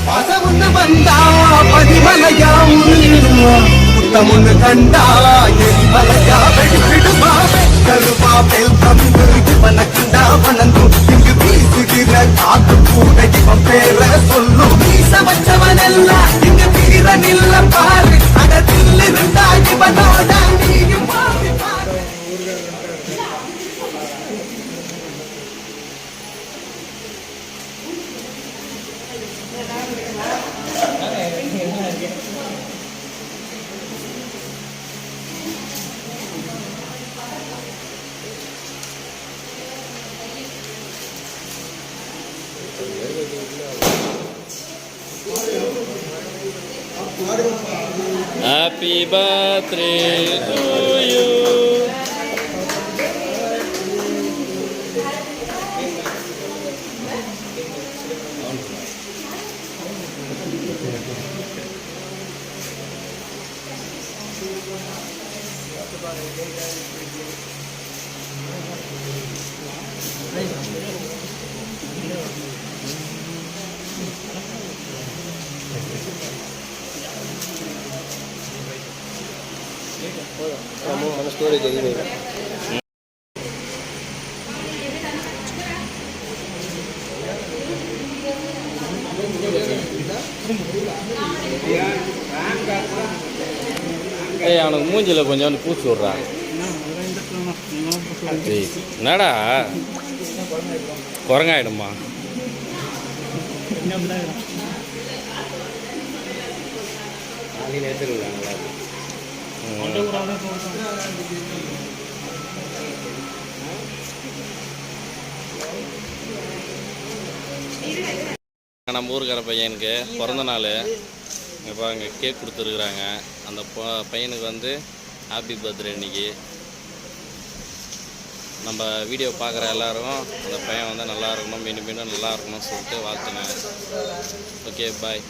பசமுன்னு வந்தா பதிமலையா புத்தமுன்னு கண்டா எரிமலையா வெடிவிடுமா கருவா மேல் தந்து இவனக்குண்டா வணங்கும் இங்கு வீசுகிற காத்து கூட இவன் பேர சொல்லும் வீச வச்சவன் எல்லாம் இங்கு வீரன் இல்ல பாரு அடத்தில் இருந்தா இவனோட நீயும் பாரு பாரு. Happy birthday to you. మన స్టోరీ జరిగింది அவனுக்கு மூஞ்சில கொஞ்சம் பூச்சி விட்றான். என்னடா குரங்காயிடுமா? நம்ம ஊருக்கார பையனுக்கு பிறந்த நாள் இப்போ அங்கே கேக் கொடுத்துருக்குறாங்க. அந்த பையனுக்கு வந்து ஹாப்பி பர்த்டே இன்னைக்கு. நம்ம வீடியோ பார்க்குற எல்லோரும் அந்த பையன் வந்து நல்லா இருக்கணும், மீண்டும் மீண்டும் நல்லா இருக்கணும்னு சொல்லிட்டு வாழ்த்துங்க. ஓகே, பாய்.